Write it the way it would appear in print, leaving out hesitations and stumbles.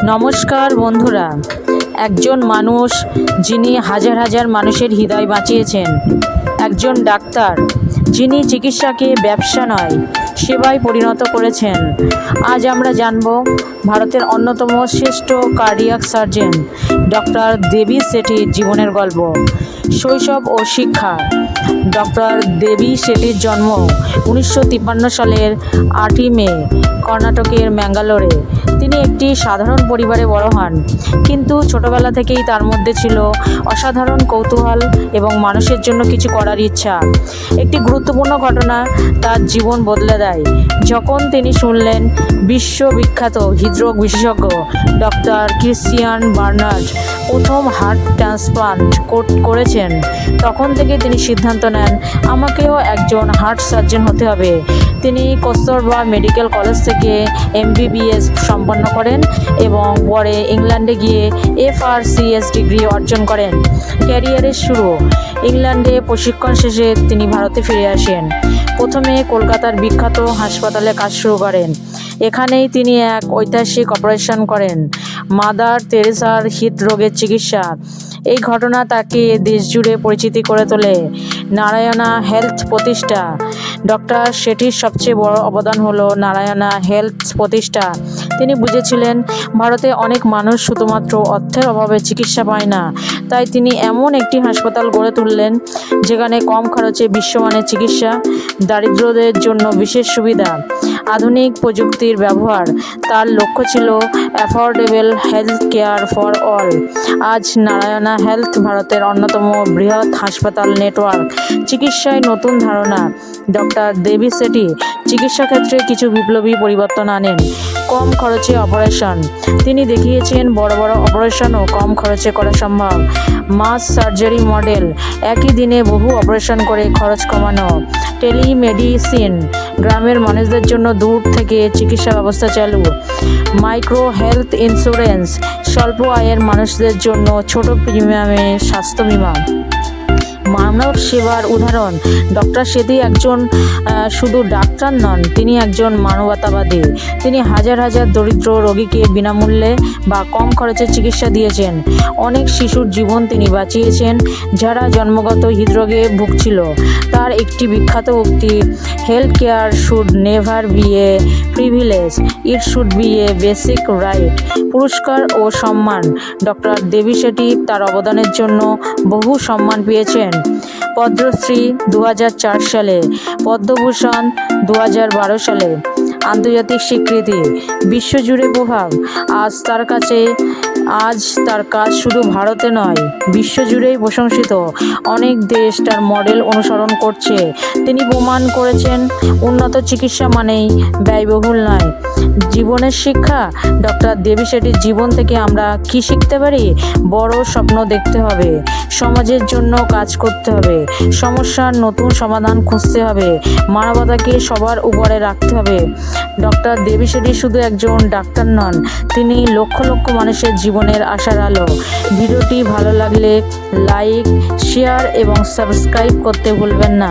নমস্কার বন্ধুরা, একজন মানুষ যিনি হাজার হাজার মানুষের হৃদয় বাঁচিয়েছেন, একজন ডাক্তার যিনি চিকিৎসাকে ব্যবসা নয় সেবায় পরিণত করেছেন। আজ আমরা জানব ভারতের অন্যতম শ্রেষ্ঠ কার্ডিয়াক সার্জন ডক্টর দেবী শেঠির জীবনের গল্প। শৈশব ও শিক্ষা। ডক্টর দেবী শেঠির জন্ম 1953 সালের 8ই মে কর্ণাটকের ম্যাঙ্গালোরে। তিনি একটি সাধারণ পরিবারে বড় হন, কিন্তু ছোটবেলা থেকেই তার মধ্যে ছিল অসাধারণ কৌতূহল এবং মানুষের জন্য কিছু করার ইচ্ছা। একটি গুরুত্বপূর্ণ ঘটনা তার জীবন বদলে দেয় যখন তিনি শুনলেন বিশ্ববিখ্যাত হৃদরোগ বিশেষজ্ঞ ডক্টর ক্রিশ্চিয়ান বার্নার্ড প্রথম হার্ট ট্রান্সপ্লান্ট করেছেন। তখন থেকে তিনি সিদ্ধান্ত নেন, আমাকেও একজন হার্ট সার্জন হতে হবে। তিনি কস্তুরবা মেডিকেল কলেজ থেকে MBBS সম্পন্ন করেন এবং পরে ইংল্যান্ডে গিয়ে FRCS ডিগ্রি অর্জন করেন। ক্যারিয়ারের শুরু। ইংল্যান্ডে প্রশিক্ষণ শেষে তিনি ভারতে ফিরে আসেন। প্রথমে কলকাতার বিখ্যাত হাসপাতালে কাজ শুরু করেন। এখানেই তিনি এক ঐতিহাসিক অপারেশন করেন, মাদার তেরেসার হৃদরোগের চিকিৎসা। এই ঘটনা তাকে দেশজুড়ে পরিচিতি করে তোলে। নারায়ণা হেলথ প্রতিষ্ঠা। ডক্টর শেঠির সবচেয়ে বড় অবদান হলো নারায়ণা হেলথ প্রতিষ্ঠা। তিনি বুঝেছিলেন ভারতে অনেক মানুষ শুধুমাত্র অর্থের অভাবে চিকিৎসা পায় না, তাই তিনি এমন একটি হাসপাতাল গড়ে তুললেন যেখানে কম খরচে বিশ্বমানের চিকিৎসা, দারিদ্রদের জন্য বিশেষ সুবিধা, আধুনিক প্রযুক্তির ব্যবহার। তার লক্ষ্য ছিল affordable health care for all. আজ নারায়ণা হেলথ ভারতের অন্যতম বৃহৎ হাসপাতাল নেটওয়ার্ক। চিকিৎসায় নতুন ধারণা। ডক্টর দেবী শেঠি চিকিৎসা ক্ষেত্রে কিছু বিপ্লবী পরিবর্তন আনেন। কম খরচে অপারেশন। তিনি দেখিয়েছেন বড় বড় অপারেশনও কম খরচে করা সম্ভব। মাস সার্জারি মডেল। একই দিনে বহু অপারেশন করে খরচ কমানো। টেলিমেডিসিন। গ্রামের মানুষদের জন্য দূর থেকে চিকিৎসা ব্যবস্থা চালু। Micro health insurance. স্বল্প আয়ের মানুষদের জন্য ছোট প্রিমিয়ামে স্বাস্থ্য বীমা। মানব সেবার উদাহরণ। ডক্টর শেঠি একজন শুধু ডাক্তার নন, তিনি একজন মানবতাবাদী। তিনি হাজার হাজার দরিদ্র রোগীকে বিনামূল্যে বা কম খরচে চিকিৎসা দিয়েছেন। অনেক শিশুর জীবন তিনি বাঁচিয়েছেন যারা জন্মগত হৃদরোগে ভুগছিল। তার একটি বিখ্যাত উক্তি, health care should never B A privilege, it should B A basic right. পুরস্কার ও সম্মান। ডক্টর দেবী শেঠি তার অবদানের জন্য বহু সম্মান পেয়েছেন। পদ্মশ্রী 2004 সালে, পদ্মভূষণ 2012 সালে। আন্তর্জাতিক স্বীকৃতি। বিশ্বজুড়ে প্রভাব। আজ তার কাজ শুধু ভারতে নয়, বিশ্বজুড়েই প্রশংসিত। অনেক দেশ তার মডেল অনুসরণ করছে। তিনি প্রমাণ করেছেন উন্নত চিকিৎসা মানেই ব্যয়বহুল নয়। জীবনের শিক্ষা। ডক্টর দেবী শেঠির জীবন থেকে আমরা কি শিখতে পারি? বড় স্বপ্ন দেখতে হবে, সমাজের জন্য কাজ করতে হবে, সমস্যার নতুন সমাধান খুঁজতে হবে, মানবতাকে সবার উপরে রাখতে হবে। ডক্টর দেবী শেঠি শুধু একজন ডাক্তার নন, তিনি লক্ষ লক্ষ মানুষের জীবনের আশার আলো। ভিডিওটি ভালো লাগলে লাইক, শেয়ার এবং সাবস্ক্রাইব করতে ভুলবেন না।